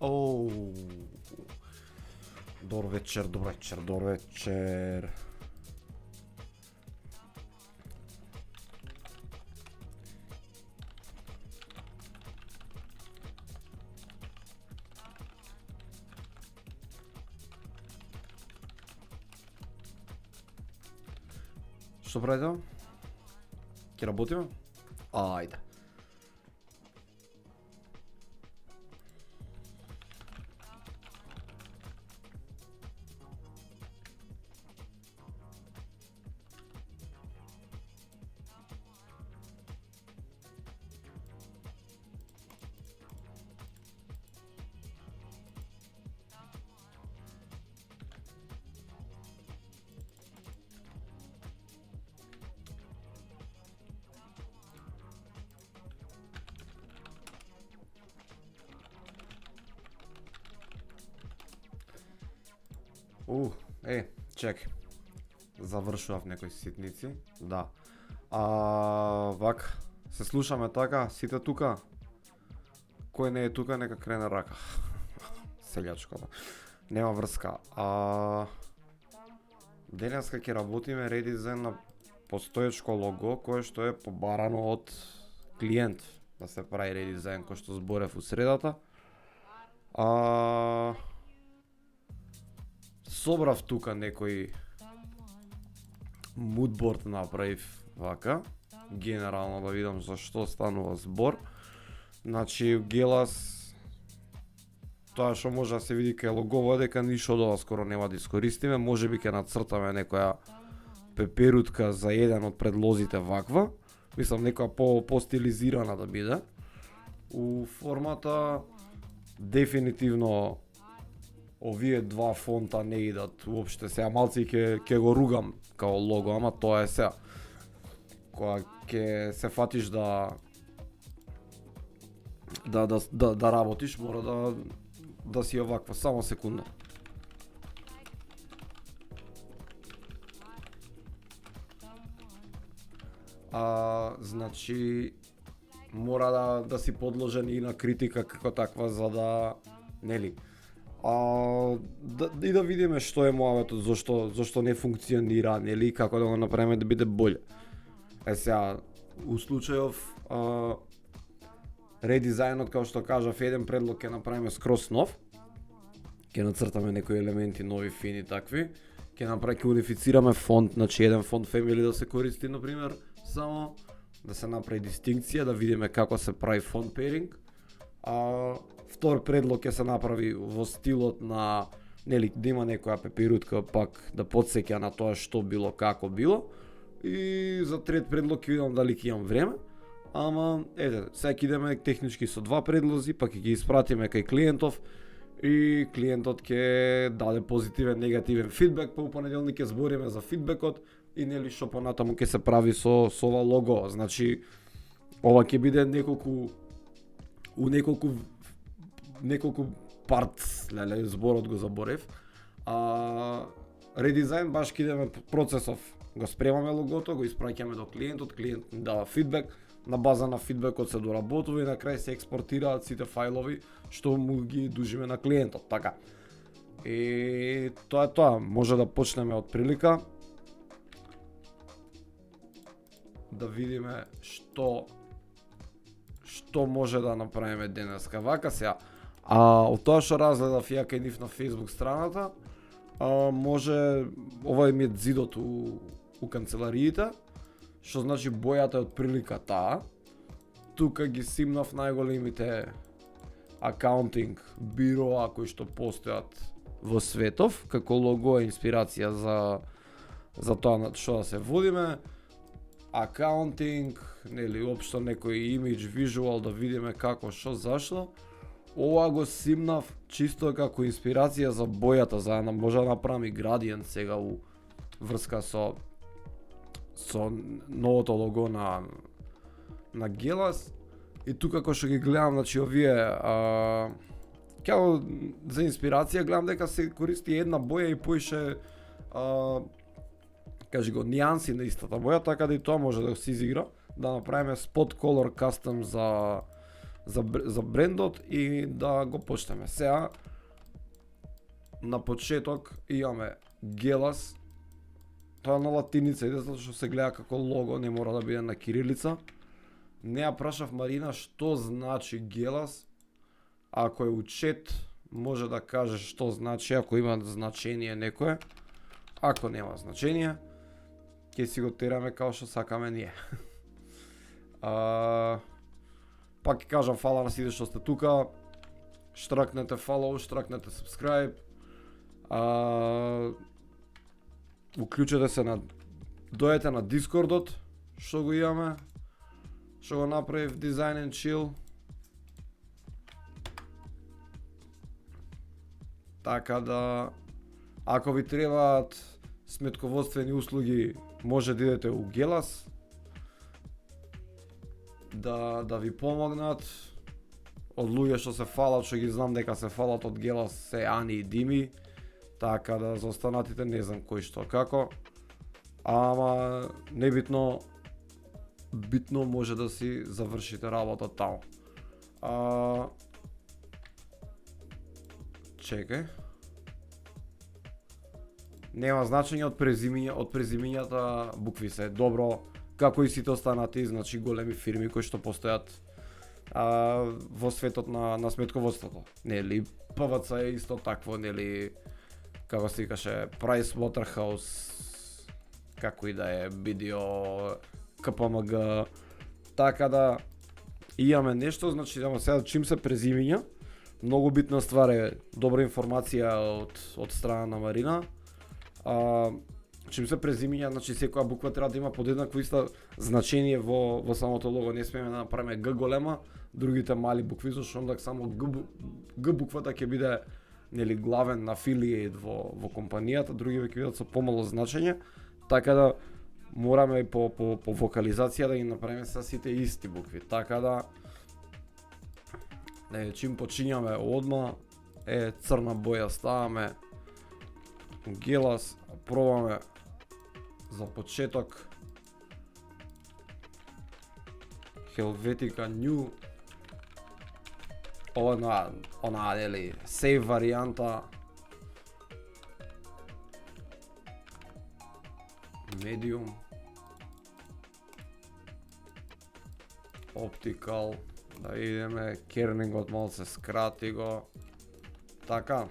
Оу. Добар вечер, добар вечер, добар вечер. Што правите? Ќе работиме? Ајде. Чекај. Завршував некои ситници, да. Вака, се слушаме така, сите тука. Кој не е тука, нека крене рака. Селјачкото. Нема врска. Денеска ќе работиме редизајн на постоечко лого, кое што е побарано од клиент. Да се прави редизајн кој што зборев у средата. Собрав тука некој мудборд направив вака, генерално да видам за што станува збор. Значи, Гелас, тоа што може да се види кај логова дека ништо од ова скоро нема да искористиме, можеби ќе нацртаме некоја пеперутка за еден од предлозите ваква, мислам некоја по-стилизирана да биде. У формата дефинитивно овие два фонта не идат уопште, сега малци ќе го ругам као лого, ама тоа е сега. Кога ќе се фатиш да работиш, мора да си оваква, само секунда. Значи мора да си подложен и на критика како таква за да, нели, да видиме што е муаветот, зашто не функционира, нели, како да го направиме да биде боле. Сега, у случајов редизајнот, како што кажав, еден предлог ќе направиме скрос нов. Ќе нацртаме некои елементи нови, фини такви. Ќе унифицираме фонт, значи еден фонт family да се користи, например, само да се направи дистинкција, да видиме како се прави фонт pairing. Втор предлог ќе се направи во стилот на, нели, да има некоја пеперутка пак да потсеќа на тоа што било, како било. И за трет предлог ќе видам дали ќе имам време. Ама, сега ќе идеме технички со два предлози, па ќе ги испратиме кај клиентов и клиентот ќе даде позитивен, негативен фидбек, па у понеделник ќе збориме за фидбекот и нели што понатаму ќе се прави со ова лого. Значи, ова ќе биде неколку парт, зборот го заборев. Редизајн баш ќе идеме процесов. Го спремаме логото, го испраќаме до клиентот, клиент дава фидбек, на база на фидбекот се доработува и на крај се експортираат сите фајлови што му ги дужиме на клиентот, така. И тоа е тоа, може да почнеме од прилика. Да видиме што може да направиме денеска. Вака сега, од тоа што разгледав ја кај нив на Facebook страната, може, ова ми е зидот у канцелариите, што значи бојата е од прилика таа. Тука ги симнав најголемите акаунтинг бироа кои што постојат во светов, како лого е инспирација за тоа што да се водиме. Акаунтинг, нели, општо некој имидж, вижуал, да видиме како, што, зашто. Ова го симнав чисто како инспирација за бојата, за да може да направам и градиент сега у врска со новото лого на Гелас. И тука како што ги гледам, значи овие како за инспирација гледам дека се користи една боја и поише кажи го нијанси на истата боја, така да и тоа може да се изигра, да направиме spot color custom за брендот и да го почнеме. Сега на почеток имаме Гелас. Тоа на латиница иде затоа што се гледа како лого, не мора да биде на кирилица. Не ја прашав Марина што значи Гелас. Ако е учет, може да каже што значи, ако има значение некое. Ако нема значение, ќе си го тераме како што сакаме ние. Пак ќе кажам фала на сите што сте тука. Штракнете follow, штракнете subscribe. Уклучете се дојдете на Дискордот, што го имаме, што го направив Design and Chill. Така да, ако ви требаат сметководствени услуги, може да идете у Гелас, да ви помогнат. Од луѓе што се фалат, што ги знам дека се фалат од Гелас, се Ани и Дими. Така да за останатите не знам кој што како. Ама небитно, битно може да си завршите работа таму. Чекај. Нема значење од презимињата букви се. Добро, како и сите останати, значи големи фирми кои што постојат во светот на сметководството. Нели, ПВЦ е исто такво, нели, како се викаше, Price Waterhouse, како и да е, BDO, КПМГ, така да имаме нешто, значи сега чим се презимиња, многу битна ствар е добра информација од страна на Марина. Чим се презимиња, значи секоја буква треба да има подеднакво исто значење во самото лого, не смееме да направиме Г голема, другите мали букви, зашто онда само Г буквата ќе биде, нели, главен афилиет во компанијата, други веќе бидат со помало значење, така да мораме и по вокализација да ги направиме са сите исти букви, така да чим почињаме одма црна боја ставаме Гелас, пробаме за почеток Helvetica New, она нели сейв варијанта, Medium, Optical, да идеме, кернингот малце скрати го, така.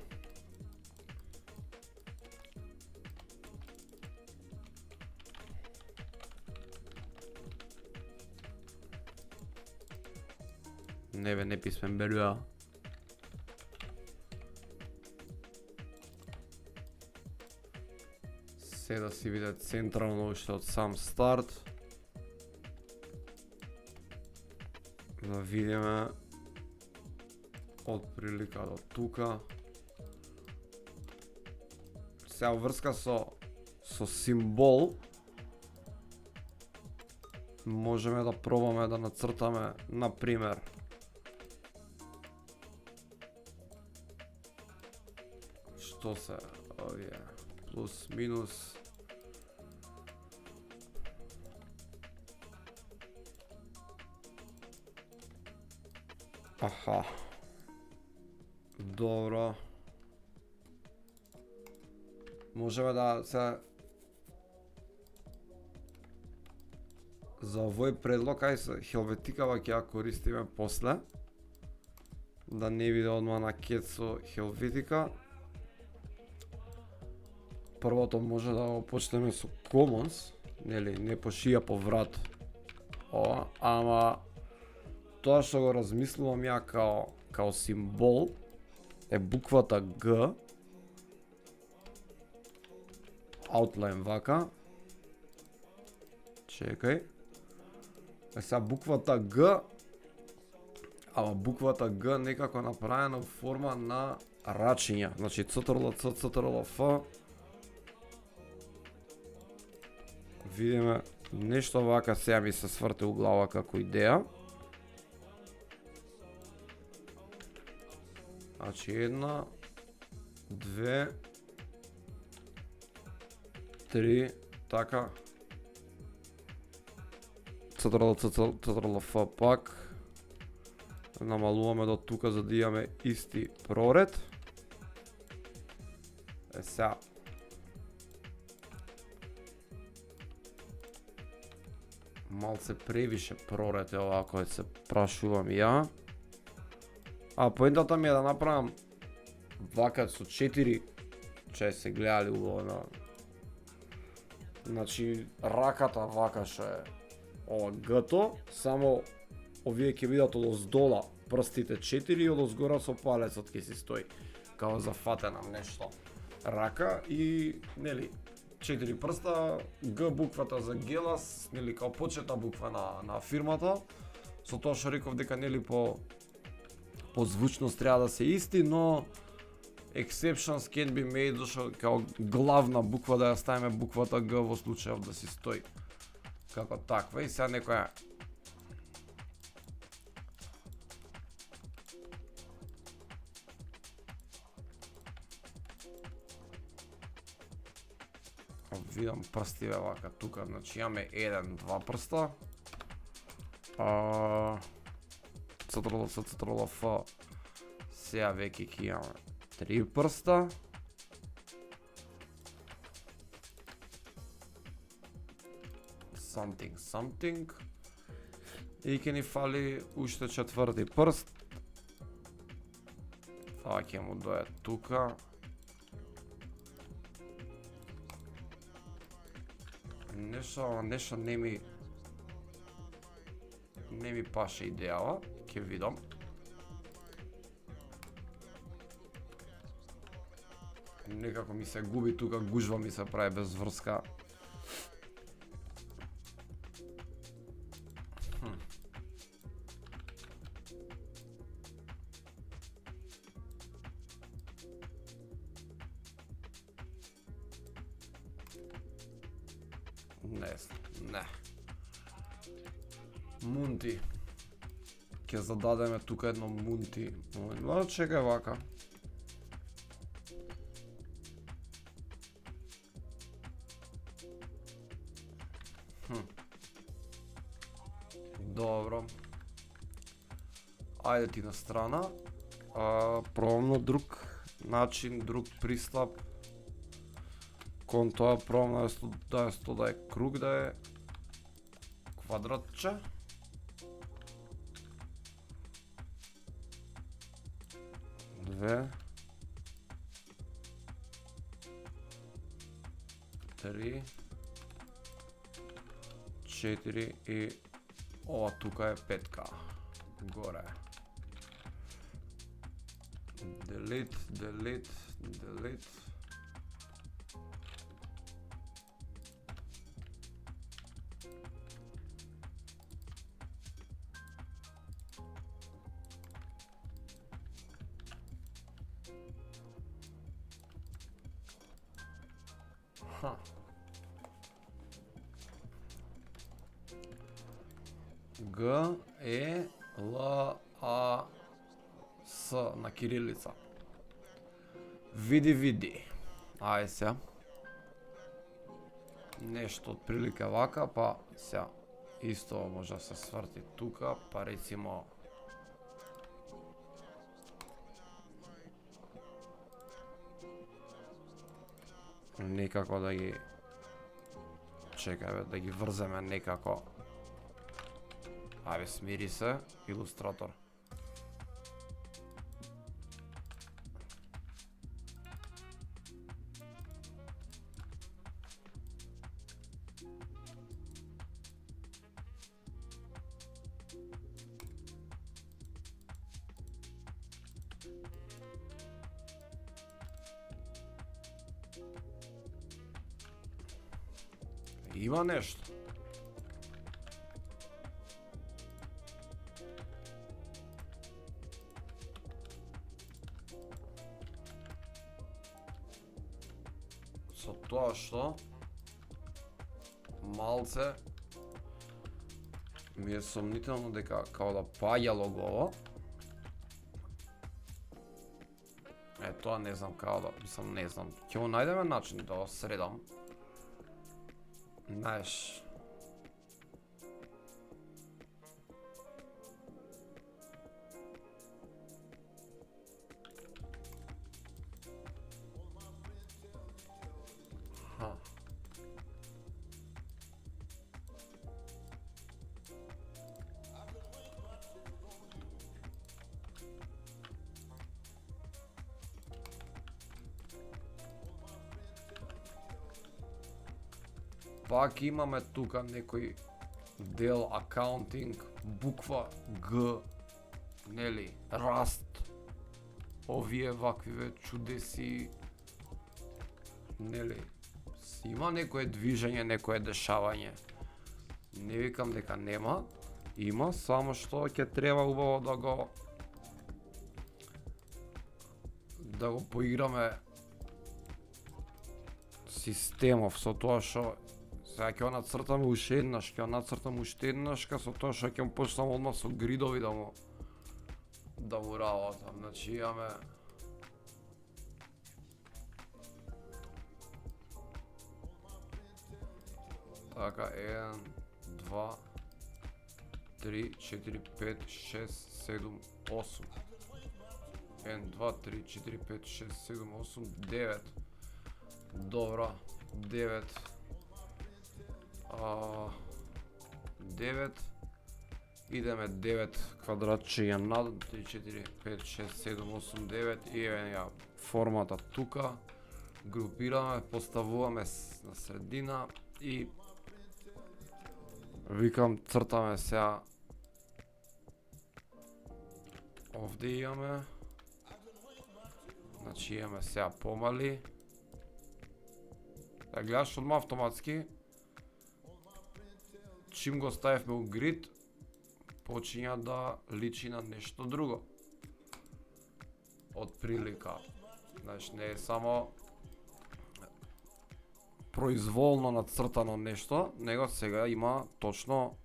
Не писмен беруа. Се да си виде централно уште од сам старт. Да видиме од прилика до тука. Сега врска со символ можеме да пробаме да нацртаме, например, што се овие плюс минус, аха, добро, можеме да се за овој предлог, ај се Helvetica ќе ја користиме после, да не биде одма на кет со Helvetica. Првото може да го почнеме со Commons, нели, не по шија по врат, ама тоа што го размислувам ја као символ е буквата Г, outline вака, чекај, сега буквата Г, ама буквата Г некако направена во форма на рачиња, значи CTRL-C, CTRL-F, видиме нешто вака, сега ми се сврте у глава како идеја. Значи 1, 2, 3, така. CTRL-F пак. намалуваме до тука за да имаме исти проред. Сега малце превише проред е ова кој се прашувам ја. А поентата ми е да направам вака со 4 че се гледали убаво на. Значи раката вака што е ова гто, само овие ќе бидат од оздола прстите 4 и од озгора со палецот ќе си стои као зафатена нешто рака и нели 4 прста, Г буквата за Гелас, нели као почетна буква на фирмата. Со тоа што реков дека нели по звучност треба да се исти, но exceptions can be made, зашто као главна буква да ја ставиме буквата Г во случајов да си стои како таква. И сега некоја видам прстиве вака тука, значи имаме 1-2 прста. Цтрл С, Цтрл Ф, сега веќе ќе имаме 3 прста. Something. И ќе ни фали уште 4ти прст. Това ќе му дојде тука. Нешто не ми паше идејава, ќе видам. Некако ми се губи тука, гужва ми се прави без врска. Не. Мунти. Ќе зададеме тука едно мунти. Но чекај вака. Добро. Ајде ти на страна. Пробам на друг начин, друг пристап. Кон тоа пробам да е круг, да е квадратче. Две. 3. 4 и ова тука е 5К. Горе. Delete. Г, Е, Л, А, С на кирилица. Види. Ај се. Нешто од прилика вака, па се исто може да се сврти тука, па рецимо некако да ги чекај да ги врземе некако. Ајде, смири се, илустратор. Има нешто. Со тоа што малце ми е сомнително дека као да паѓало го. Тоа не знам као да, не знам. Ќе го најдеме начин да го средам. Знаеш. Пак имаме тука некој дел акаунтинг, буква Г, нели, раст. Овие ваквиве чудеси, нели, има некое движење, некое дешавање. Не викам дека нема, има, само што ќе треба убаво да го поиграме системов со тоа што сега ќе нацртам уште еднаш, со тоа што ќе почнам одма со гридови да му работам. Значи имаме така 1, 2, 3, 4, 5, 6, 7, 8. 1, 2, 3, 4, 5, 6, 7, 8, 9. Добро, 9. 9. Идеме 9 квадратчиња над 3, 4, 5, 6, 7, 8, 9 и еве ја формата тука. Групираме, поставуваме на средина и викам цртаме сега. Овде имаме. Значи имаме сега помали. Да гледаш одма автоматски. Чим го ставивме у грид, почиња да личи на нешто друго. Од прилика. Значи не е само произволно нацртано нешто, него сега има точно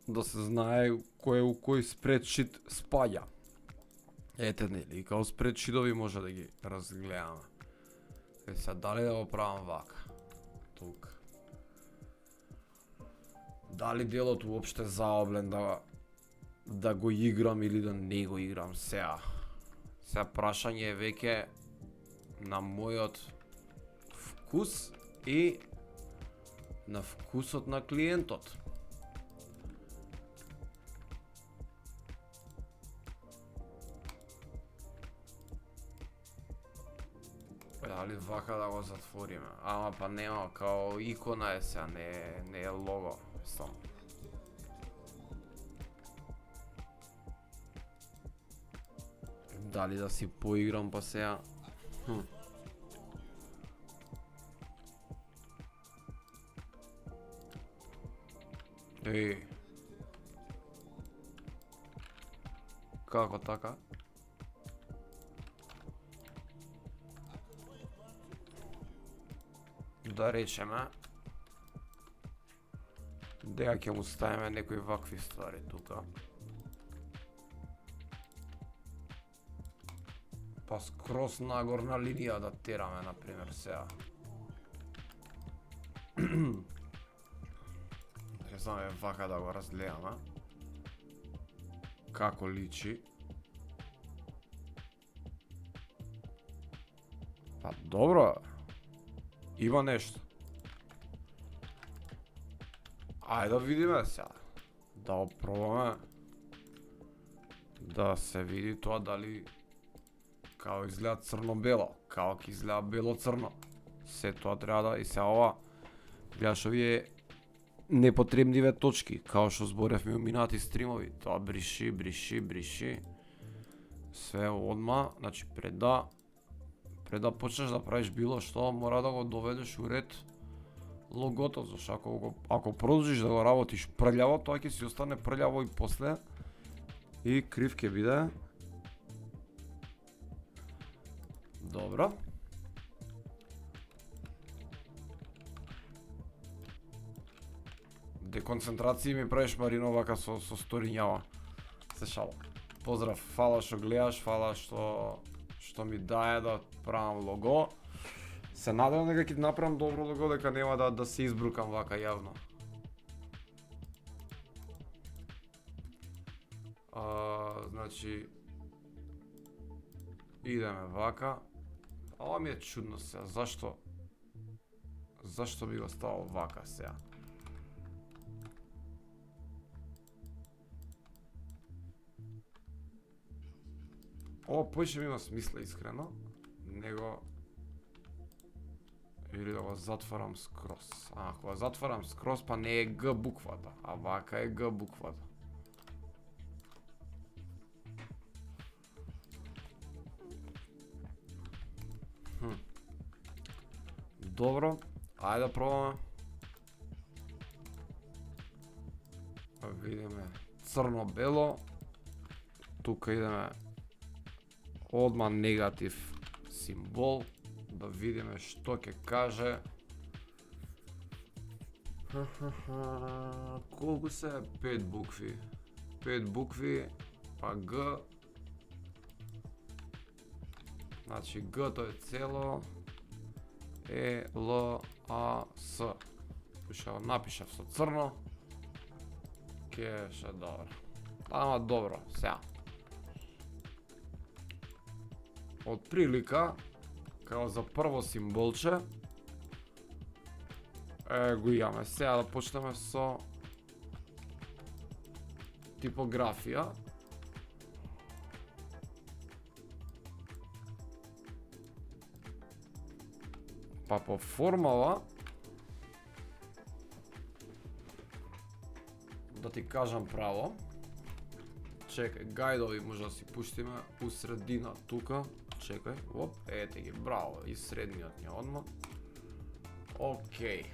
да се знае кој у кој спредшит спаѓа. Ете нели, и као спредшитови може да ги разгледаме. Сега дали да го правам вака? Тука. Дали делот уопште заоблен да го играм или да не го играм сега? Сега прашање е веќе на мојот вкус и на вкусот на клиентот. Дали вака да го затвориме? Ама па нема, као икона е сега, не е лого. Само. Дали да си поиграм па сега? Еј. Како така? Да речеме дека ќе му ставиме некои вакви ствари тука. Па скроз нагорна линија да тераме, например, сега. Ќе знаме вака да го разгледаме. Како личи. Па добро, има нешто. Ајде да видиме сега. Да опробаме. Да се види тоа дали као изгледа црно-бело, као ќе изгледа бело-црно. Се тоа треба да и се ова. Гледаш овие непотребниве точки, као што зборевме у минати стримови. Тоа бриши. Све одма, значи пред да почнеш да правиш било што, мора да го доведеш у ред логото, зашто ако продолжиш да го работиш прљаво, тоа ќе си остане прљаво и после и крив ќе биде. Добро. Деконцентрација ми правиш, Марино, вака со сторињава. Се шалам. Поздрав, фала што гледаш, фала што ми дае да правам лого. Се надевам дека ќе направам добро лого, дека нема да се избрукам вака јавно. Значи идеме вака. Ова ми е чудно сега, зашто би го ставал вака сега? Ова поише ми има смисла, искрено, него Или да го затварам скрос. Ако го затварам скрос, па не е Г буквата, а вака е Г буквата. Добро, ајде да пробаме. Видиме црно-бело. Тука идеме одма негатив символ. Да видиме што ќе каже. Колку се? 5 букви. 5 букви, па Г. Значи Г тоа е цело. Е, Л, А, С. Уште го напишав со црно. Ке ше добро. Ама добро, сега. Од прилика, као за прво символче, го имаме. Сега да почнеме со типографија. Па по формала, да ти кажам право, чекај, гајдови може да си пуштиме у средина тука, чекај, оп, ете ги, браво, и средниот ни одма. Океј.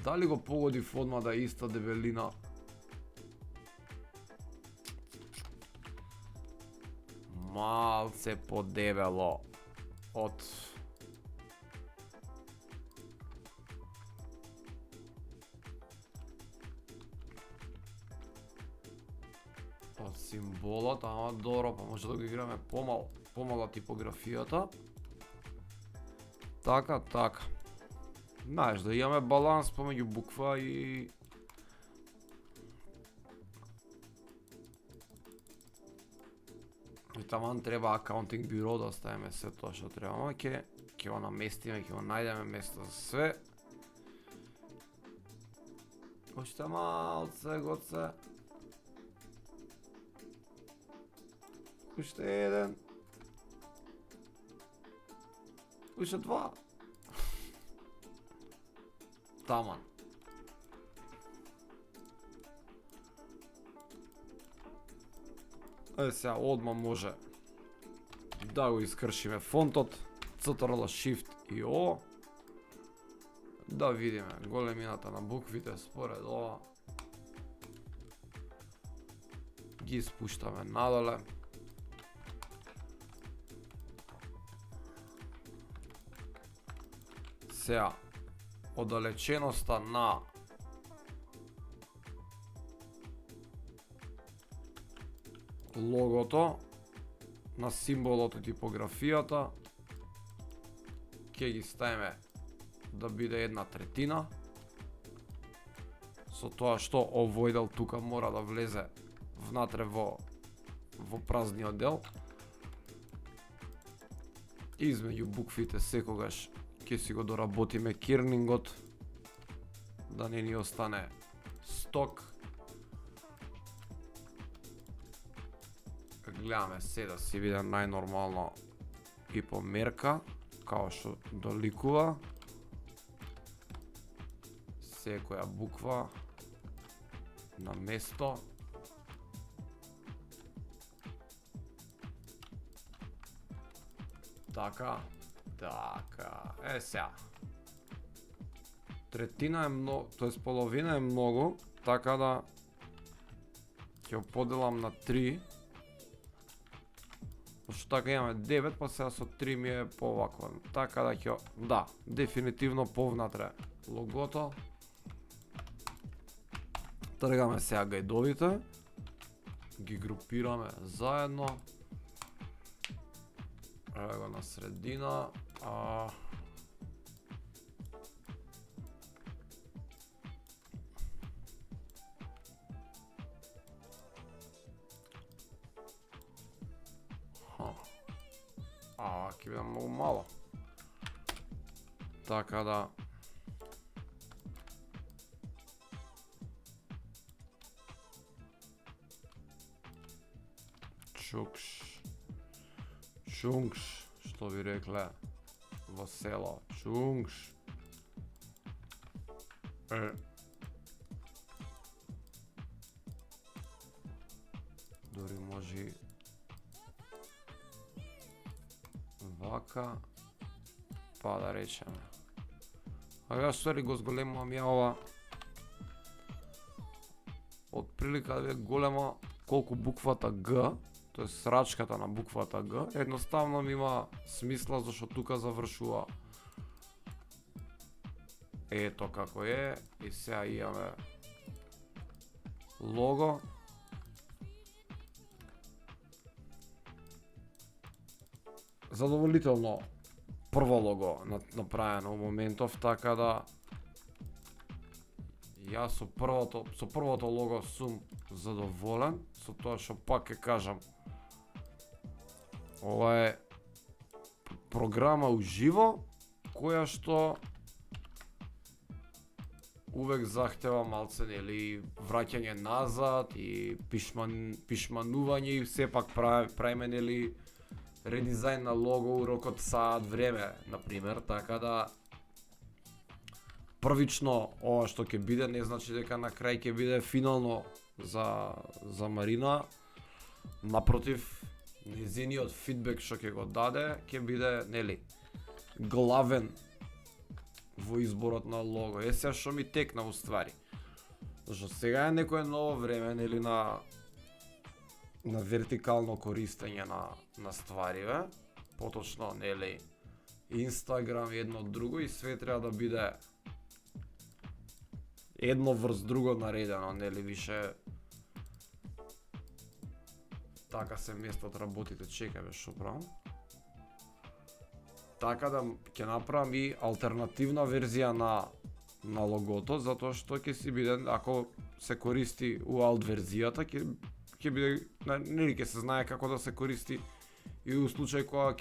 Дали го погодив одма да е иста дебелина? Малце подебело од символот, ама добро, па може да го играме помала типографијата. Така. Знаеш, да имаме баланс помеѓу буква и таман треба акаунтинг бюро да оставиме се тоа што требаме, ќе го наместиме, ќе го најдеме место за све. Уште малце, гоце. Уште еден. Уште два. Таман. Сега одма може да го искршиме фонтот, Ctrl, Shift и О. Да видиме големината на буквите според ова. Ги спуштаме надоле. Сега, оддалеченоста на логото, на символот и типографијата, ќе ги ставиме да биде 1/3. Со тоа што овој дел тука мора да влезе внатре во празниот дел. Измеѓу буквите секогаш ќе си го доработиме кернингот, да не ни остане сток. Гледаме се да си биде најнормално и по мерка, као што доликува. Секоја буква на место. Така. Сега. Третина е многу, тоест половина е многу, така да ќе го поделам на 3. Пошто така имаме 9, па сега со 3 ми е повако. Така да ќе, да, дефинитивно повнатре логото. Тргаме сега гајдовите, ги групираме заедно. Ево го на средина. Ќе биде многу мало. Така да чунгш, што би рекле во село, чунгш. Дори може вака, па да речеме. Ја стори го зголемувам ја ова. Од прилика да е голема колку буквата Г, тоа е срачката на буквата Г, едноставно ми има смисла зашто тука завршува. Ето како е, и сега имаме лого. Задоволително прво лого направено во моментов, така да јас со првото лого сум задоволен, со тоа што пак ќе кажам. Ова е програма уживо, која што увек захтева малце, нели, враќање назад и пишманување и сепак правиме, нели, редизајн на лого у рок од саат време, например, така да првично ова што ќе биде не значи дека на крај ќе биде финално за Марина. Напротив, незиниот фидбек што ќе го даде ќе биде, нели, главен во изборот на лого. Сега што ми текна уствари. Зашто сега е некое ново време, нели, на вертикално користење на ствариве, поточно, нели, Инстаграм едно друго и све треба да биде едно врз друго наредено, нели, више така се местат работите, чекаме што правам. Така да ќе направам и алтернативна верзија на логото, затоа што ќе си биде, ако се користи UALT верзијата, ќе биде, нели, ќе се знае како да се користи и у случај кога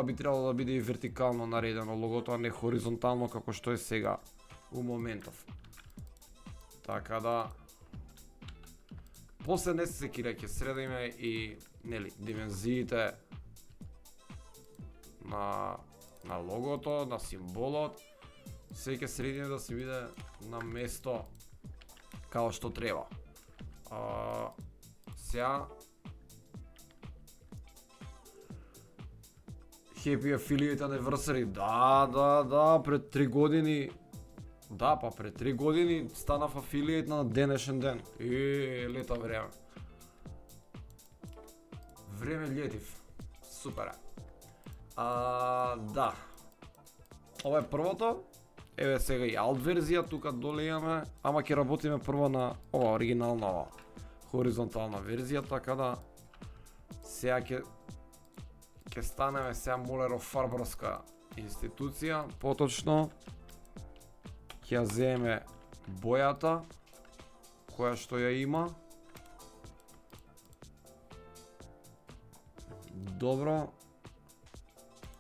би требало да биде и вертикално наредено логото, а не хоризонтално како што е сега у моментов. Така да после не се секира, ќе средиме и, нели, димензиите на логото, на символот, се ќе средиме да се биде на место како што треба. Сега Happy Affiliate Anniversary, да, пред 3 години. Да, па пред 3 години станав афилијет на денешен ден. Лета време. Време летив. Супер е. Да. Ова е првото. Еве сега и alt верзија, тука доле имаме, ама ќе работиме прво на ова оригинална, хоризонтална верзија, така да сега ќе станеме сега молеро-фарбарска институција, поточно ќе ја земеме бојата која што ја има. Добро.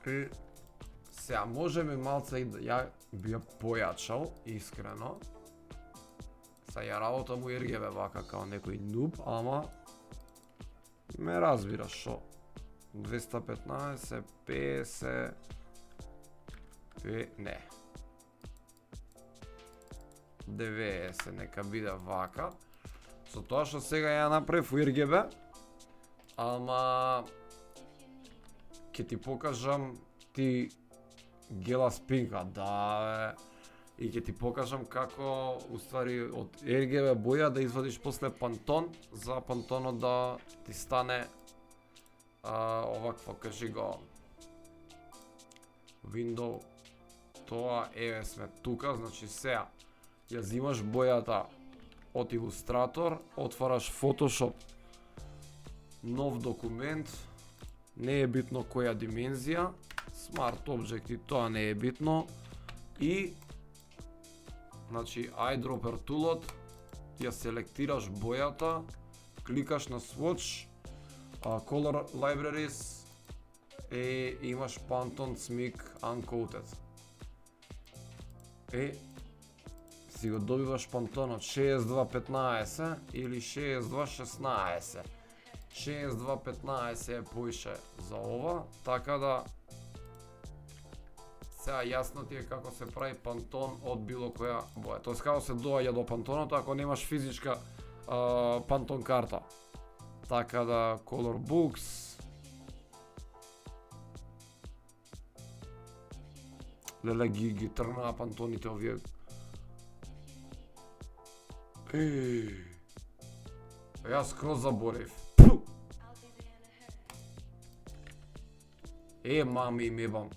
И сега можеме малце и да ја би ја појачал, искрено. Сега ја работам у RGB вака као некој нуб, ама ме разбираш шо. 215, 50, не. 90, нека биде вака. Со тоа што сега ја направив у RGB, ама ќе ти покажам Гела Спинка, да, и ќе ти покажам како уствари од RGB боја да извадиш после Pantone, за Pantone да ти стане овакво, кажи го, window, тоа, еве сме тука, значи сега ја зимаш бојата од Илустратор, отвараш Photoshop, нов документ, не е битно која димензија, Smart Object и тоа не е битно, и значи Eyedropper тулот, ја селектираш бојата, кликаш на Swatch, Color Libraries и имаш Pantone Smyk Uncoated. Си го добиваш Pantone од 6215 или 6216 6215 е поише за ова, така да сега јасно ти е како се прави пантон од било која боја. Тоест како се доаѓа до пантоното ако немаш физичка пантон карта. Така да Color Books. Леле ги трнаа пантоните овие. Јас скроз заборев. Мами им ебам.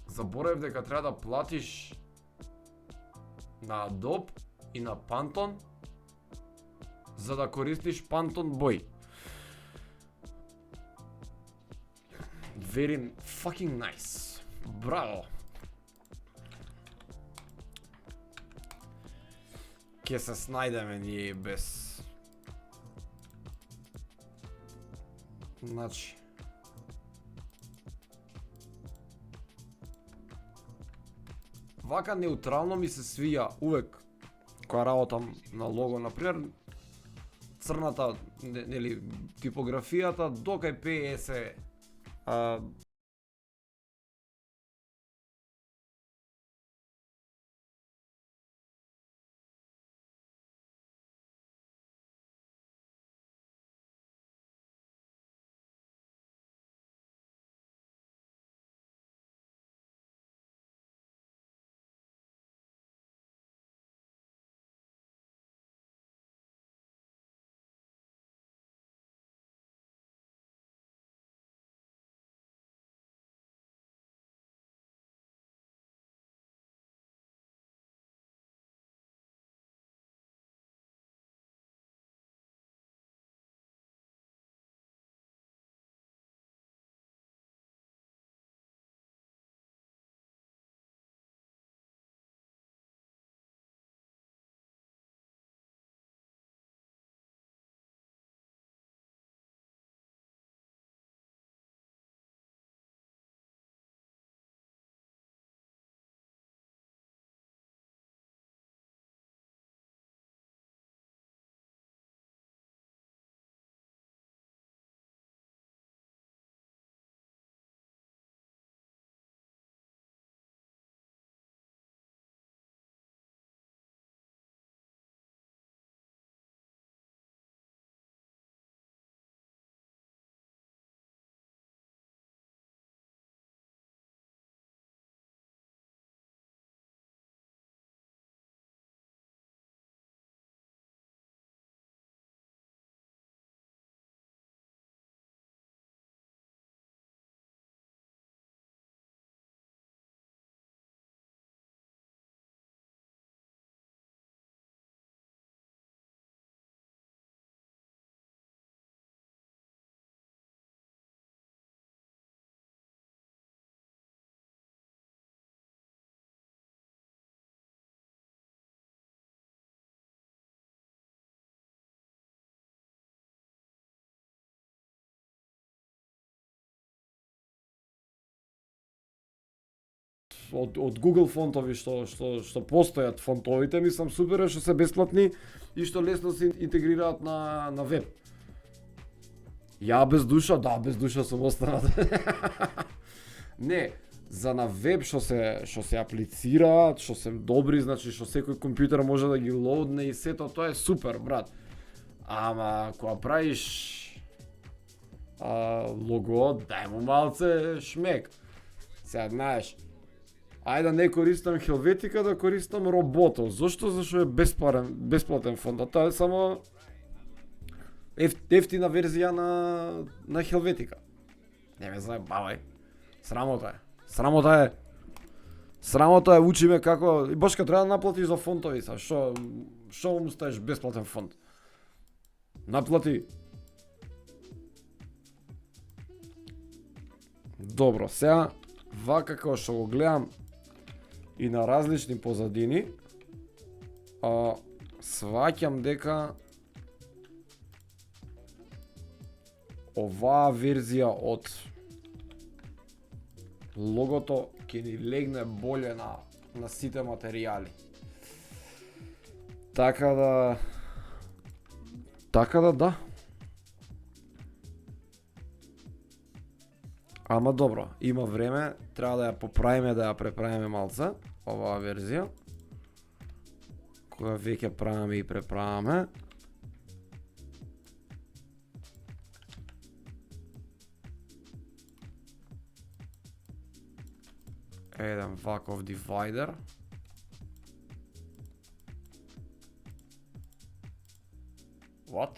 Заборев дека треба да платиш на Adobe и на Pantone за да користиш Pantone бој. Very fucking nice. Браво. Ке се снајдеме ние без... Значи... Вака неутрално ми се свија увек кога работам на лого, например, црната, нели, типографијата до кај PS е од Google фонтови што постојат фонтовите, мислам супер е што се бесплатни и што лесно се интегрираат на веб. Ја без душа, да, без душа сум останат. Не, за на веб што се аплицираат, што се добри, значи што секој компјутер може да ги лоудне и сето, тоа е супер, брат. Ама кога правиш лого, дај му малце шмек. Сега знаеш, ајде да не користам Helvetica, да користам Roboto. Зошто? Зашто е бесплатен фонд, а тоа е само ефтина верзија на Helvetica. Не ме заебавај. Срамота е. Срамота е, учиме како... И башка треба да наплатиш за фонтови, са. Шо му ставиш бесплатен фонд? Наплати. Добро, сега, вака како што го гледам и на различни позадини, сваќам дека оваа верзија од логото ќе ни легне боле на на сите материјали. Така да да. Ама добро, има време, треба да ја поправиме, да ја преправиме малце, оваа верзија. Кога веќе правиме и преправаме. Еден ваков дивайдер. What?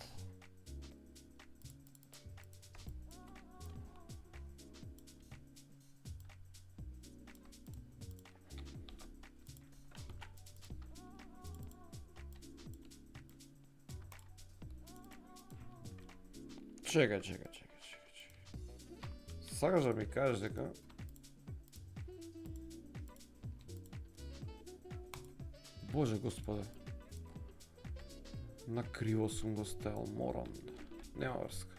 Чекај. Сакаш да ми кажеш дека Боже Господе. На криво сум го ставил, морам. Нема врска.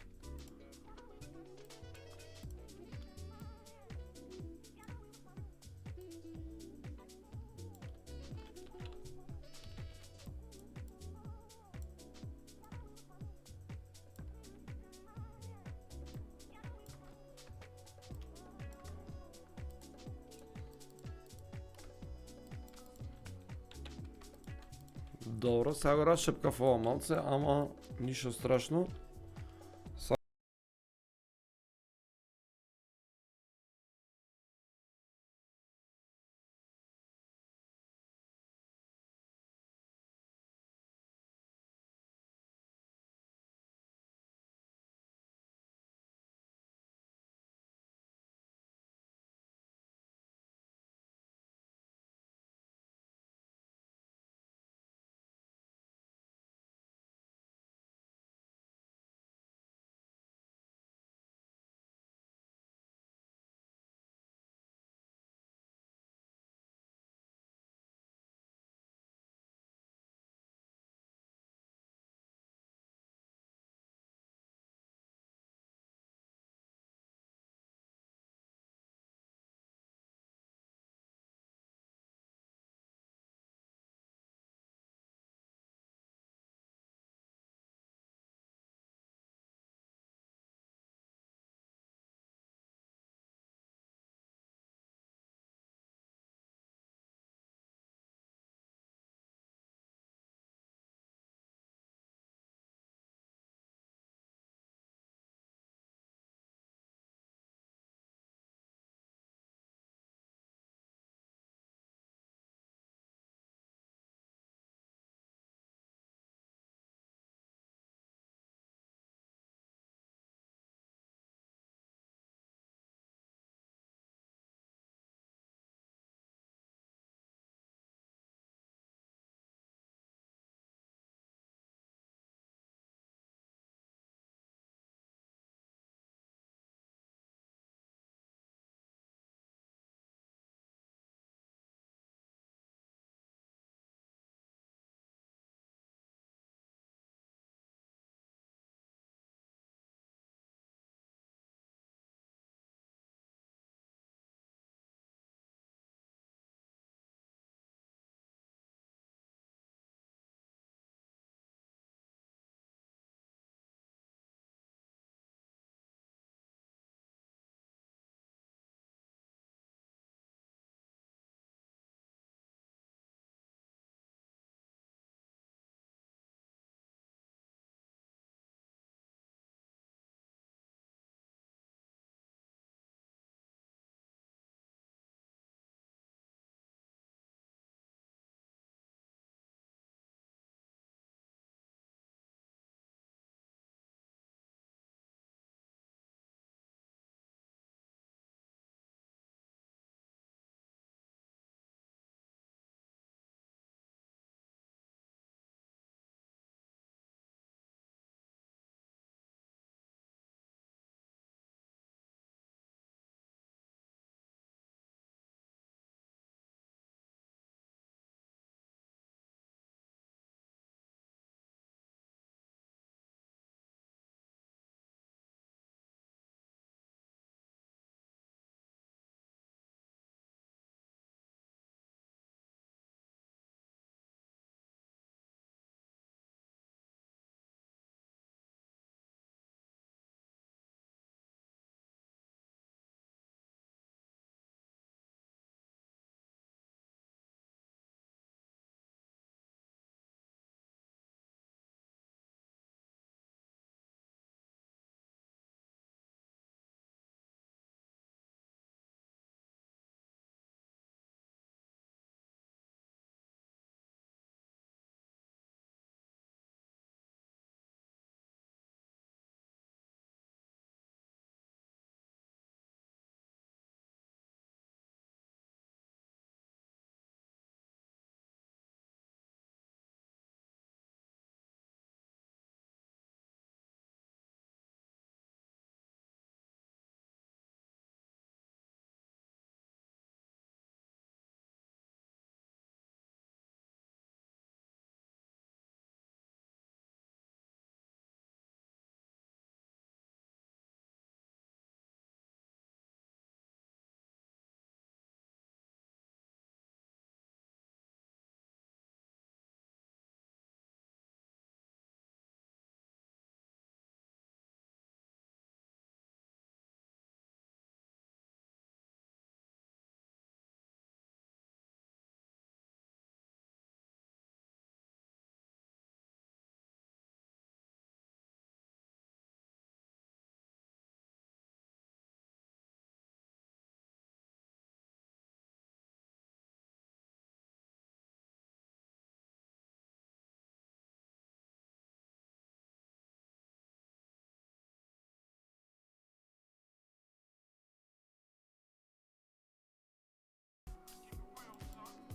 Добро, сега го расшепкав ова малце, ама ништо страшно.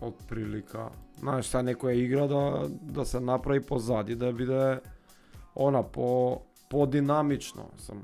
од прилика. Знаеш, сега некоја игра да се направи позади, да биде она по-динамично, сам.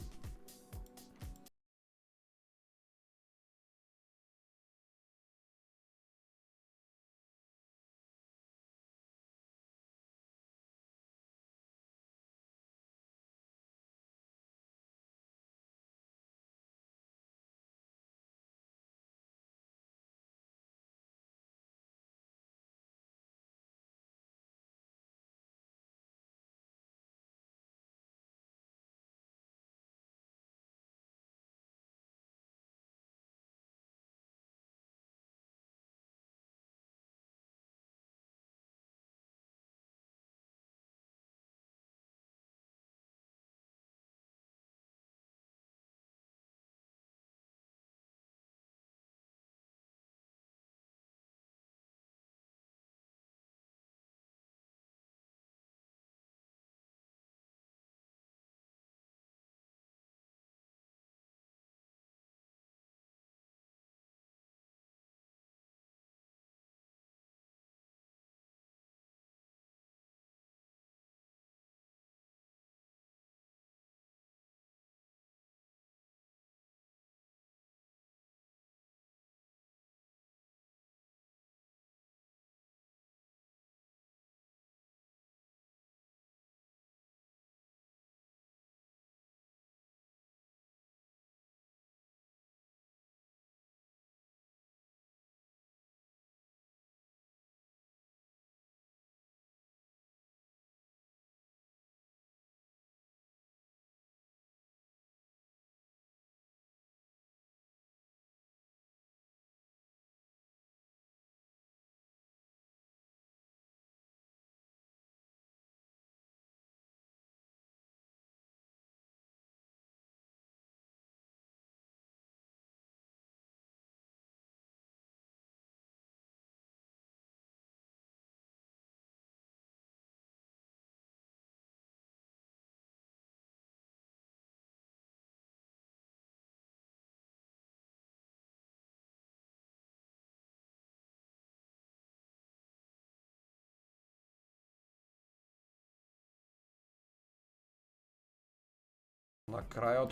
На крајот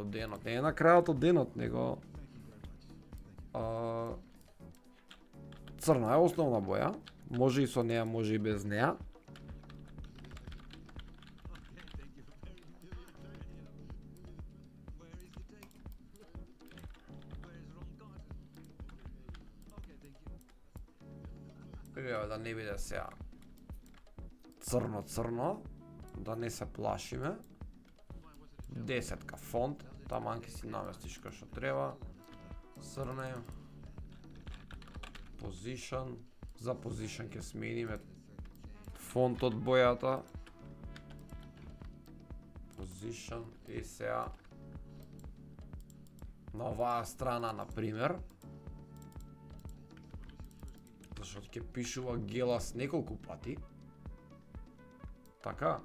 од денот. Не е на крајот од денот, него црна е основна боја. Може и со неа, може и без неа. Еве да не биде сега црно, да не се плашиме. 10 фонт, таманки си наместиш кај што треба. Црне. Position. За position ќе смениме фонт од бојата. Position и сега на оваа страна, например, зашто ќе пишува гелас неколку пати. Така.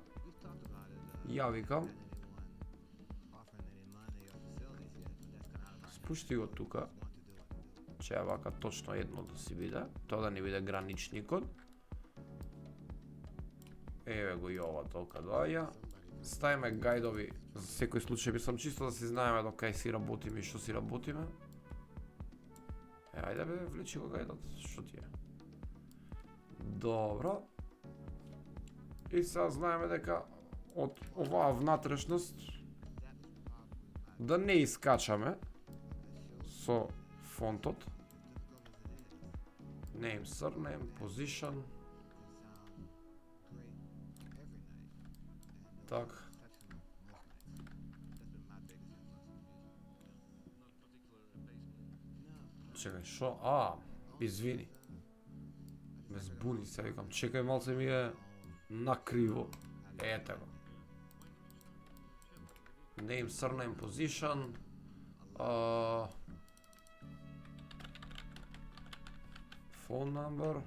Ја викам спушти го тука, че е вака точно едно да си биде, тоа да не биде граничникот. Еве го и ова толка доаѓа. Ставиме гајдови, за секој случај мислам чисто да си знаеме до кај си работиме и што си работиме. Ајде бе, влечи го гајдот, што ти е? Добро. И сега знаеме дека од оваа внатрешност да не искачаме со фонтот. Name, surname, position. Так. Чекај, шо? Извини. Ме збуни се, викам, чекај, малце ми е накриво. Ете го. Name, surname, position. Phone number.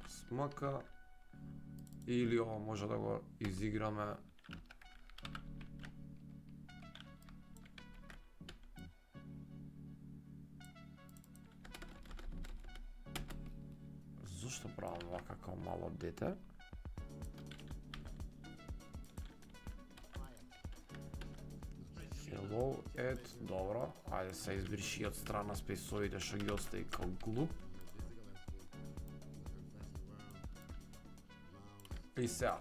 Смака. Или ова може да го изиграме што правам вака како мало дете. Hello, добро. Ајде се избриши од страна спесовите што ги остави како глуп. И сега.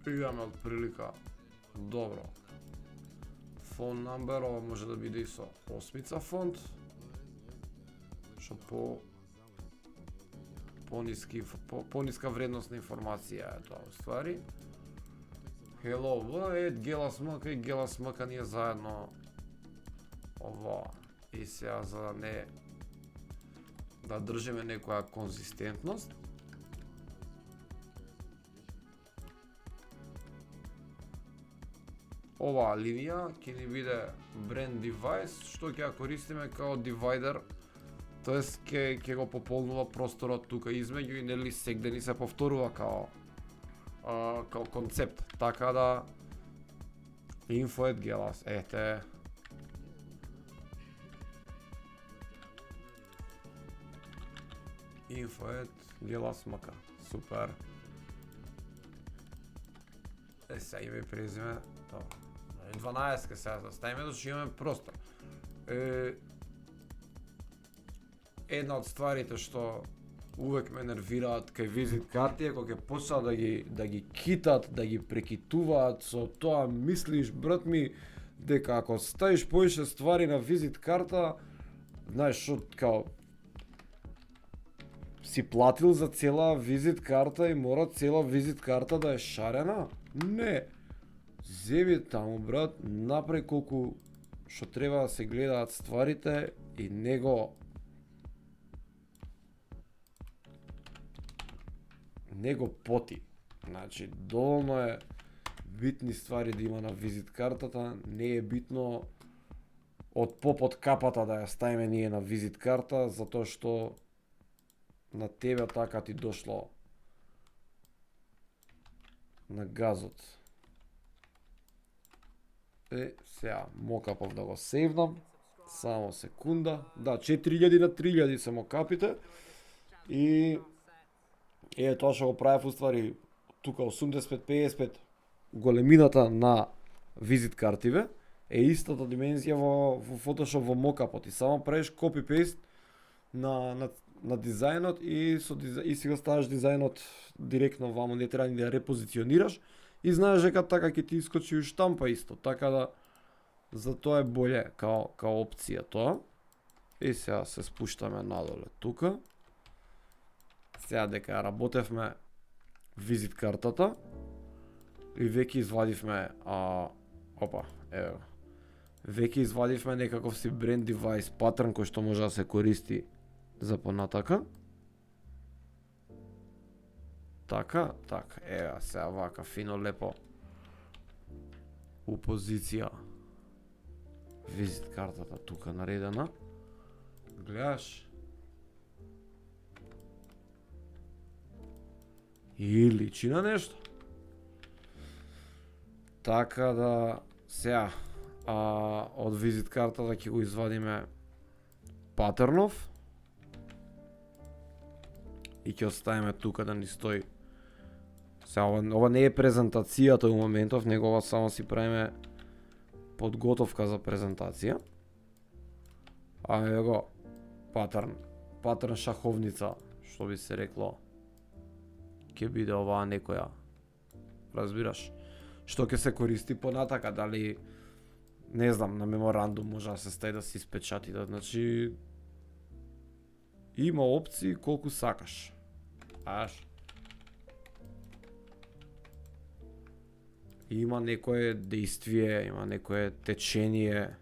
Имаме од прилика. Добро. Фон number, ова може да биде и со осмица фонт. Што пониска вредност на информација е тоа уствари. Hello, Гела смка и Гела смка ние заедно ова. И сега за да не да држиме некоја конзистентност. Оваа линија ќе ни биде brand device, што ќе ја користиме како divider, тоест ќе го пополнува просторот тука измеѓу и нели сегде ни се повторува како концепт, така да info@gelas, ете. info@gelas.mk, супер. Сега име и презиме, тоа. 12 ке сега заставиме, зашто имаме простор. Една од стварите што увек ме нервираат кај визит карти е кога ќе почнат да ги китат, да ги прекитуваат со тоа мислиш, брат ми, дека ако ставиш повеќе ствари на визит карта, знаеш што као си платил за цела визит карта и мора цела визит карта да е шарена? Не. Земи таму, брат, направи колку што треба да се гледаат стварите и него поти. Значи, доволно е битни ствари да има на визит картата, не е битно од попот капата да ја ставиме ние на визит карта, затоа што на тебе така ти дошло на газот. Сега, мокапов да го сейвнам, само секунда, да, 4000 на 3000 се мокапите и тоа што го правев уствари тука 85-55 големината на визит картиве е истата димензија во Photoshop во мокапот и само правиш copy-paste на дизајнот и си го ставаш дизајнот директно вамо, не треба ни да ја репозиционираш и знаеш дека така ќе ти искочи у штампа исто, така да за тоа е боле као опција тоа. И сега се спуштаме надоле тука. Сега дека работевме визит картата и веќе извадивме веќе извадивме некаков си brand device патерн кој што може да се користи за понатака. Така, сега вака фино лепо у позиција визит картата тука наредена. Гледаш? И личи на нешто. Така да сега од визит картата ќе го извадиме патернов и ќе оставиме тука да ни стои. Сега ова не е презентацијата у моментов, него ова само си правиме подготовка за презентација. Его патерн шаховница, што би се рекло, ќе биде оваа некоја, разбираш, што ќе се користи понатака, дали, не знам, на меморандум може да се стаи да се испечати, значи, има опции колку сакаш. Има некое действие, има некое течение,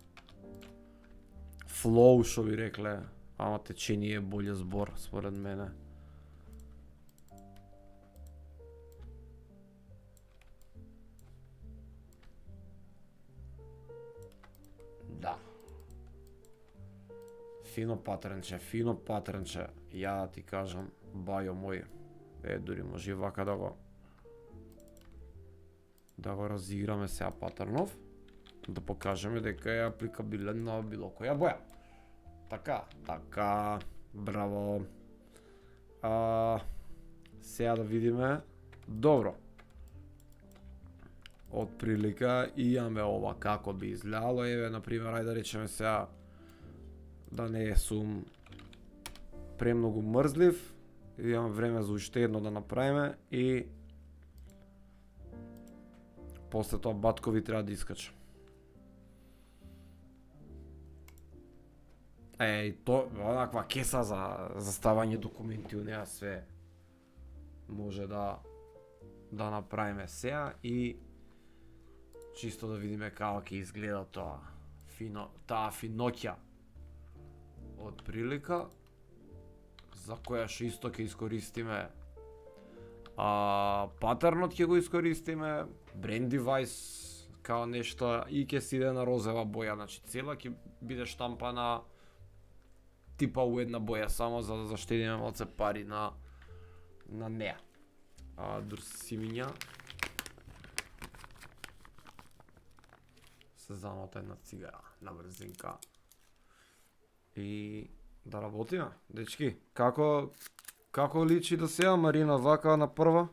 flow, што би рекле, ама течение е боле збор, според мене. Да. Фино патернче, ја да ти кажам, бајо мој, дури може и вака да го разиграме сега патернов, да покажеме дека е апликабилен на било која боја. Така, браво. Сега да видиме. Добро. Од прилика имаме ова како би изгледало, еве на пример, ајде да речеме сега да не сум премногу мрзлив, имам време за уште едно да направиме и после тоа баткови треба да искача. То онаква кеса за ставање документи у неа све може да направиме сега и чисто да видиме како ќе изгледа таа финоќа од прилика, за која што исто ќе искористиме патернот ќе го искористиме, бренд девајс као нешто и ќе си иде на розова боја, значи цела ќе биде штампана типа у една боја, само за да заштедиме малце пари на неа. Симиња се замота една цигара на брзинка и да работиме, дечки. Како личи до сега Марина вака на прва?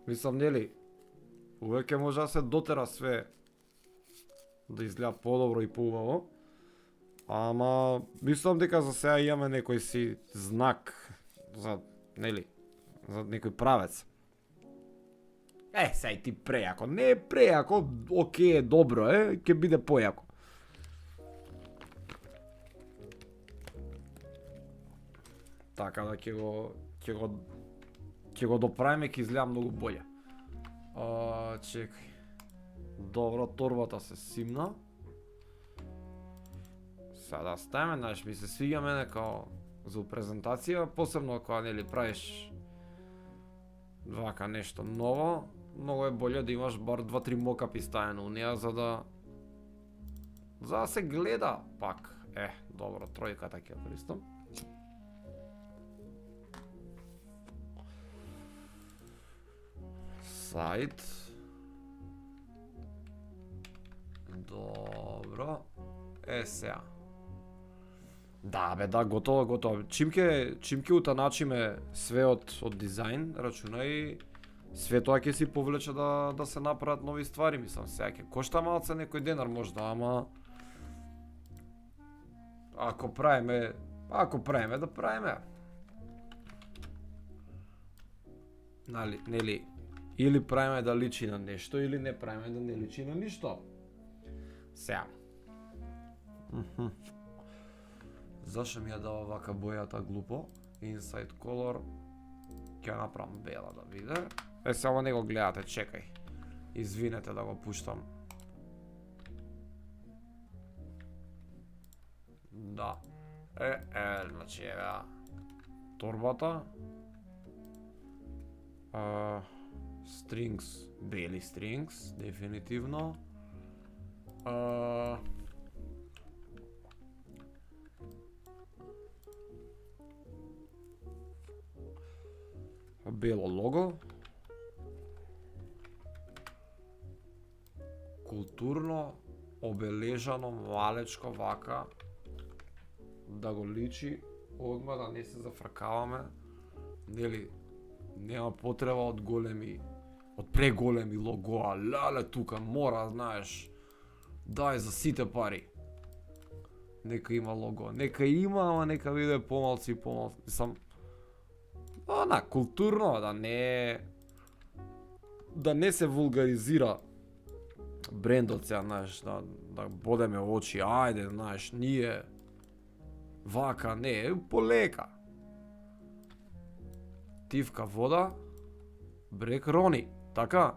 Мислам, нели, увеќе може да се дотера све да изгледа подобро и поубаво, ама мислам дека за сега имаме некој си знак за, нели, за некој правец. Сај ти прејако, не е прејако, окей, добро ќе биде појако. Така да ќе го доправиме, ќе изгледа многу боле. Чекај. Добро, торбата се симна. Сега да ставиме, знаеш, ми се свиѓа мене као за презентација, посебно кога нели правиш вака нешто ново, многу е боле да имаш бар 2-3 мокапи ставено у неа за да се гледа пак. Добро, тројката ќе ја користам. Сайт. Добро. Сега. Да, готово. Чим ќе утаначиме све од дизајн, рачунај, све тоа ќе си повлече да се направат нови ствари, мислам, сега ќе кошта малце некој денар можда, ама ако правиме, да правиме. Нели, или правиме да личи на нешто, или не правиме да не личи на ништо. Сега. Зашто ми ја дава вака бојата глупо? Inside color. Ќе направам бела да биде. Само не го гледате, чекај. Извинете да го пуштам. Да. Значи еве торбата. Strings, бели strings, дефинитивно. Бело лого. Културно, обележано, малечко вака. Да го личи, одма да не се зафркаваме. Нели, нема потреба од преголеми логоа. Леле, тука мора, знаеш, дај за сите пари. Нека има лого. Нека има, ама нека биде помалци и помалци. Мислам, културно, да не се вулгаризира брендот сега, знаеш, да бодеме очи, ајде, знаеш, ние вака, не, полека. Тивка вода, брег рони, така?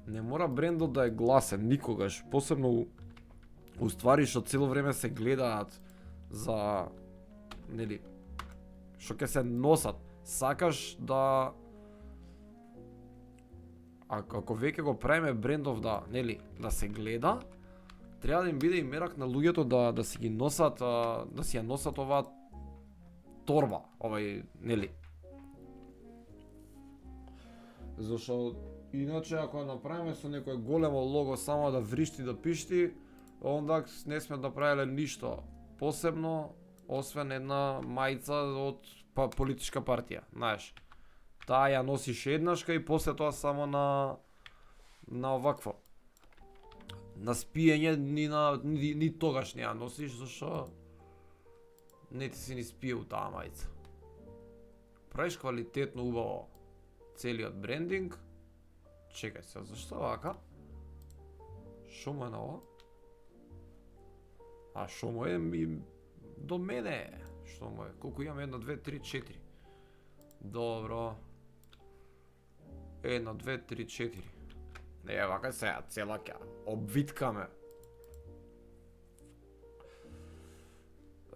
Не мора брендот да е гласен никогаш, посебно у ствари што цело време се гледаат за, нели, што ќе се носат. Сакаш да, ако веќе го правиме брендов да, нели, да се гледа, треба да им биде и мерак на луѓето да си ги носат, да си ја носат оваа торба, нели. Зашто Иначе ако ја направиме со некое големо лого само да вришти да пишти, онда не сме направиле ништо посебно, освен една мајца од политичка партија, знаеш. Таа ја носише еднашка и после тоа само на овакво. На спиење ни тогаш не ја носиш, зашо не ти си ни спие у таа мајца. Правиш квалитетно убаво целиот брендинг. Чекај се, зашто вака? Шо му е на ова? А шо му е до мене? Што му е? Колку имам? 1, 2, 3, 4. Добро. 1, 2, 3, 4. Не, вака сега цела ќе обвиткаме.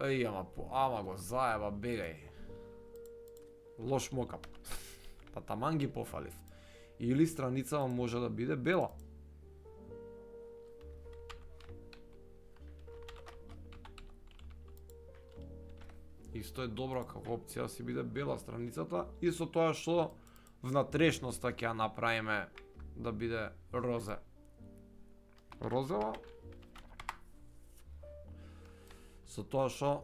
Ама го заеба, бегај. Лош мокап. Па таман ги пофалив. Или страницава може да биде бела. Исто е добро како опција да си биде бела страницата и со тоа што внатрешноста ќе ја направиме да биде розе. Розева. Со тоа што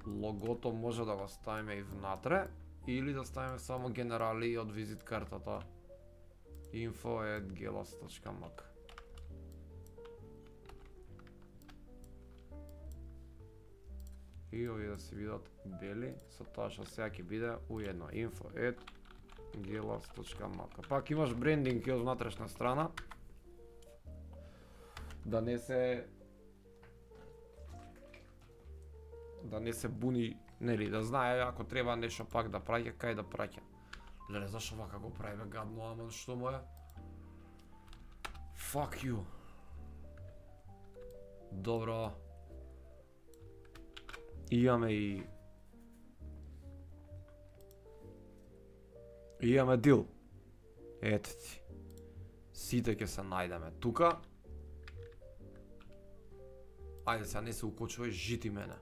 логото може да го ставиме и внатре или да ставиме само генерали од визит картата info@gelas.mk. И овие да се видат бели, со тоа што сега ќе биде уедно info@gelas.mk. Пак имаш брендинг и од внатрешна страна. Да не се буни, нели, да знае ако треба нешто пак да праќа, кај да праќа. Леле, зашо вака го правиме гадно, ама што му е? Fuck you. Добро. Имаме дил. Ете ти. Сите ќе се најдеме тука. Ајде сега не се укочувај, жити мене.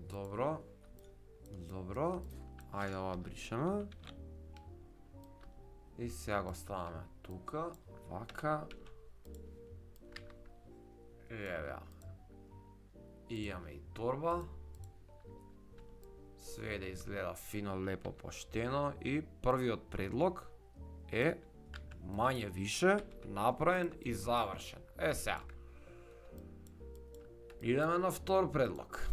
Добро. Ајде ова бришеме. И сега го ставаме тука, вака. Еве. Имаме и торба. Све да изгледа фино, лепо, поштено и првиот предлог е мање више направен и завршен. Сега. Идеме на втор предлог.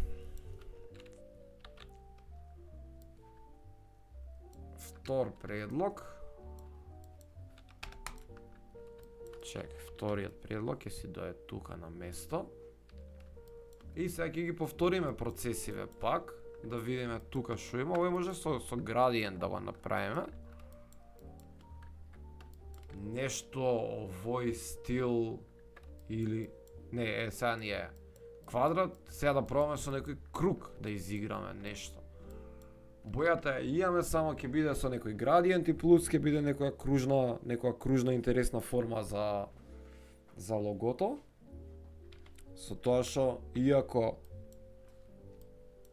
Чекай, вториот предлог ќе си дое тука на место. И сега ќе ги повториме процесиве пак, да видиме тука што има. Овој може со градиент да го направиме. Нешто овој стил или... Не, сега ни е квадрат, сега да пробаме со некој круг да изиграме нешто. Бојата имаме, само ќе биде со некој градиент и плюс ќе биде некоја кружна интересна форма за логото. Со тоа што иако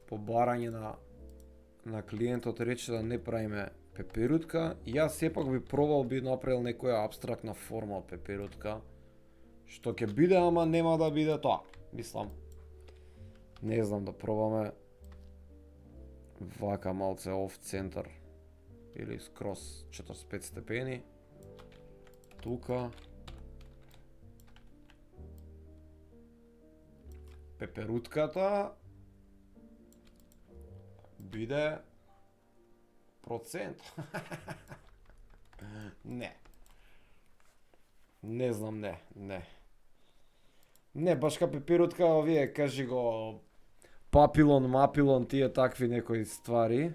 по барање на клиентот рече да не правиме пеперутка, јас сепак би пробал би направил некоја апстрактна форма од пеперутка, што ќе биде, ама нема да биде тоа. Мислам, не знам, да пробаме вака малце оф центар или скроз 45 степени. Тука пеперутката биде процент. Не знам, не, баш ка пеперутка, овие, кажи го, папилон, мапилон, тие такви некои ствари.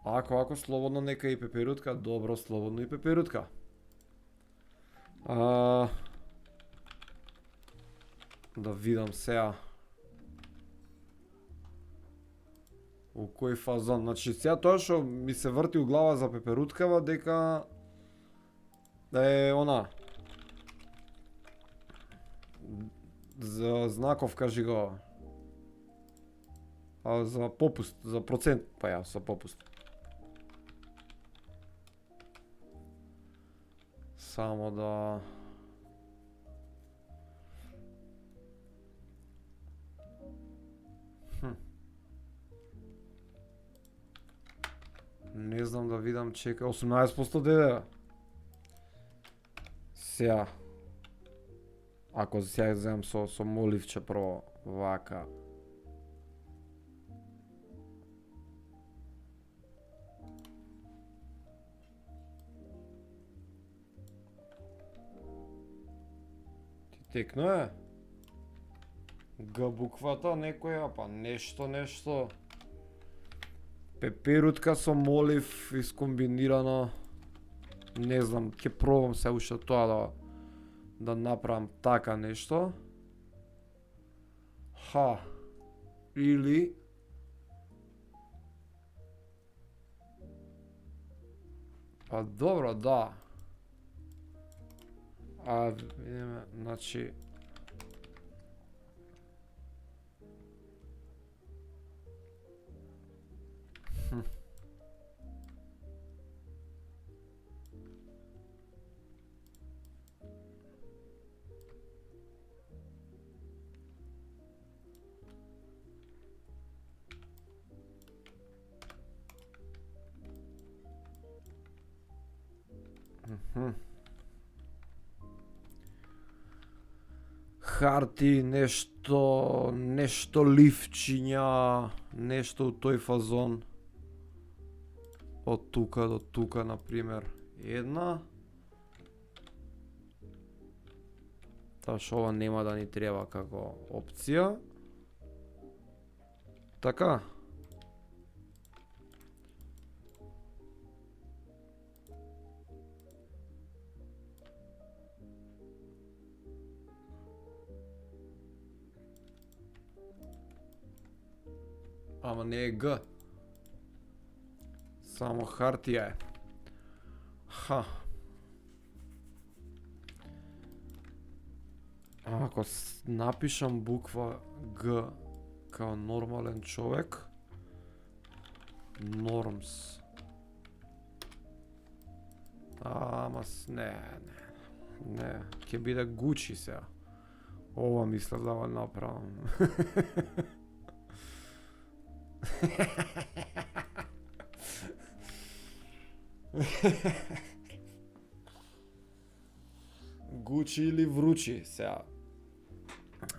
Ако слободно нека и пеперутка, добро, слободно и пеперутка. Да видам сега. У кој фазон? Значи, сега тоа што ми се врти у глава за пеперуткава, дека да е она за знаков, кажи го, за попуст, за процент, па ја, за попуст. Само да... Не знам да видам, чека, 18% ДДВ. Сега, ако сега земам со моливче прво, вака. Ти текно е? Г буквата некоја, па нешто. Пеперутка со молив искомбинирано. Не знам, ќе пробам се уште тоа да направам така нешто. Или па добро, да. Видиме, значи харти, нешто ливчиња, нешто у тој фазон. Од тука до тука, например, една. Таа што ова нема да ни треба како опција. Така. Ама не е Г. Само хартија е. Ако напишам буква Г као нормален човек, нормс. Ама не, ќе биде Гучи сега. Ова мислев да го направам. Гучи или вручи сега.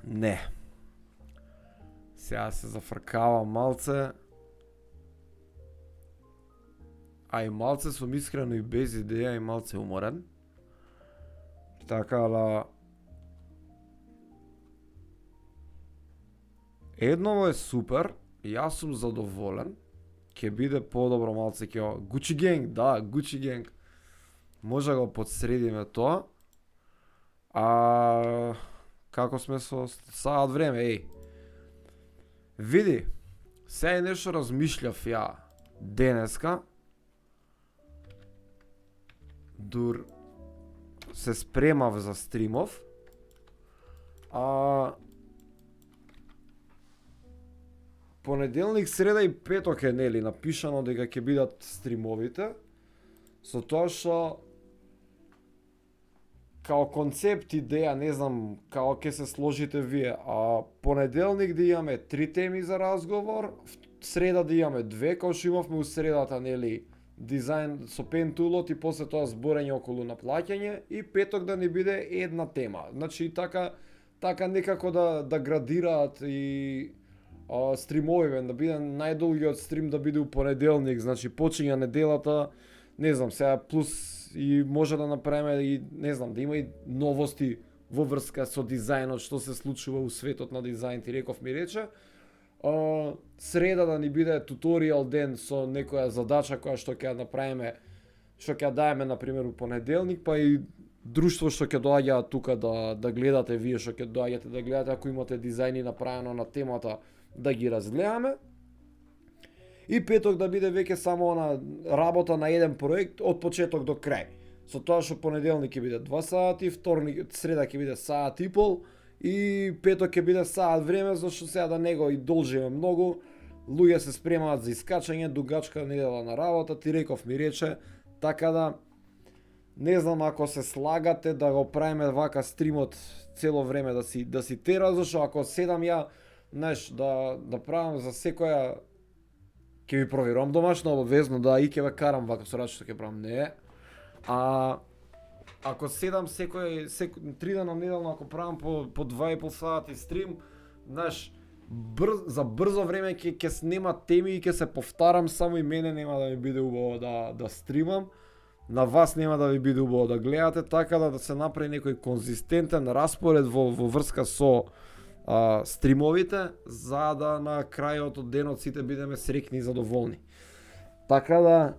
Не. Сега се зафркава малце. А и малце сум искрено и без идеја и малце уморен. Така да... Едново е супер, јас сум задоволен. Ќе биде подобро малце ќе Gucci Gang, да, Gucci Gang. Може го подсредиме тоа. Како сме со саат време, Види, сега е нешто размишљав ја денеска. Дур се спремав за стримов. Понеделник, среда и петок е нели напишано дека ќе бидат стримовите. Со тоа што као концепт, идеја, не знам како ќе се сложите вие, понеделник да имаме 3 теми за разговор, среда да имаме 2, као што имавме у средата, нели, дизајн со пен тулот и после тоа зборење околу наплаќање, и петок да не биде една тема. Значи така некако да градираат и стримовиве, да биде најдолгиот стрим да биде у понеделник, значи почиња неделата, не знам, сега плюс и може да направиме и, не знам, да има и новости во врска со дизајнот, што се случува у светот на дизајн, ти реков ми рече. Среда да ни биде туторијал ден со некоја задача која што ќе направиме, што ќе даеме, например, у понеделник, па и друштво што ќе доаѓа тука да гледате вие, што ќе доаѓате да гледате, ако имате дизајни направено на темата, да ги разгледаме. и петок да биде веќе само на работа на еден проект од почеток до крај. Со тоа што понеделник ќе биде 2 сати, вторник, среда ќе биде саат и пол и петок ќе биде саат време, зашто сега да не го и должиме многу. Луѓе се спремаат за искачање, дугачка недела на работа, ти реков ми рече, така да не знам ако се слагате да го правиме вака стримот цело време да си тера, зашто ако седам ја, знаеш, да правам за секоја ќе ви проверувам домашно обвезно, да и ќе ве карам вака со рачето ќе правам, не. А ако седам секој 3 дена неделно ако правам по 2,5 сати стрим, знаеш, за брзо време ќе снема теми и ќе се повтарам, само и мене нема да ми биде убаво да стримам. На вас нема да ви биде убаво да гледате, така да се направи некој конзистентен распоред во врска со стримовите, за да на крајот од денот сите бидеме среќни и задоволни. Така да,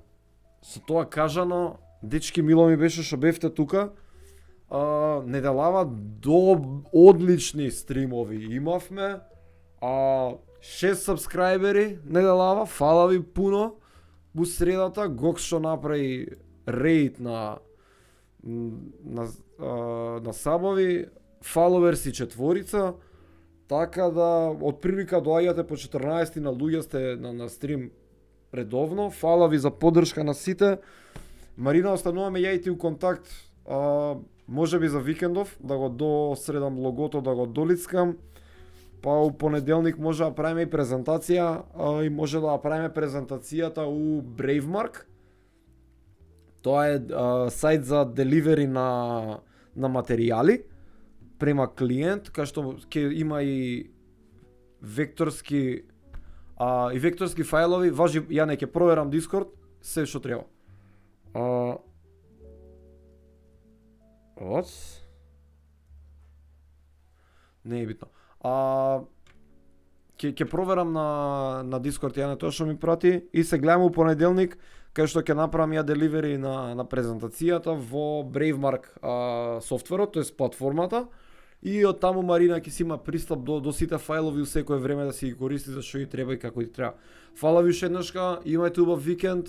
со тоа кажано, дечки, мило ми беше што бевте тука. Неделава до одлични стримови имавме. 6 сабскрајбери неделава, фала ви пуно. Бу средата Гокс што направи рейд на сабови, фаловерси 4, така да од прилика доаѓате по 14 на луѓе сте на стрим редовно. Фала ви за поддршка на сите. Марина, остануваме ја и ти у контакт, може би за викендов, да го досредам логото, да го долицкам. Па у понеделник може да правиме и презентација, и може да правиме презентацијата у Bravmark. Тоа е сајт за деливери на материјали према клиент, кај што ќе има и векторски фајлови. Важи, ја не ќе проверам Discord, се што треба. Не е битно. Ќе проверам на Discord ја на тоа што ми прати и се гледам у понеделник кај што ќе направам ја деливери на презентацијата во Bravmark софтверот, тоест платформата, и од таму Марина ќе си има пристап до сите фајлови у секое време да си ги користи за што и треба и како и треба. Фала ви уште еднашка, имајте убав викенд,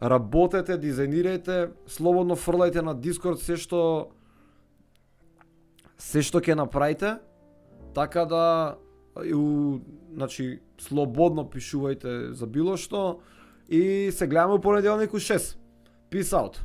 работете, дизајнирајте, слободно фрлајте на Discord се што ќе направите, така да значи слободно пишувајте за било што и се гледаме у понеделник у 6. Peace out.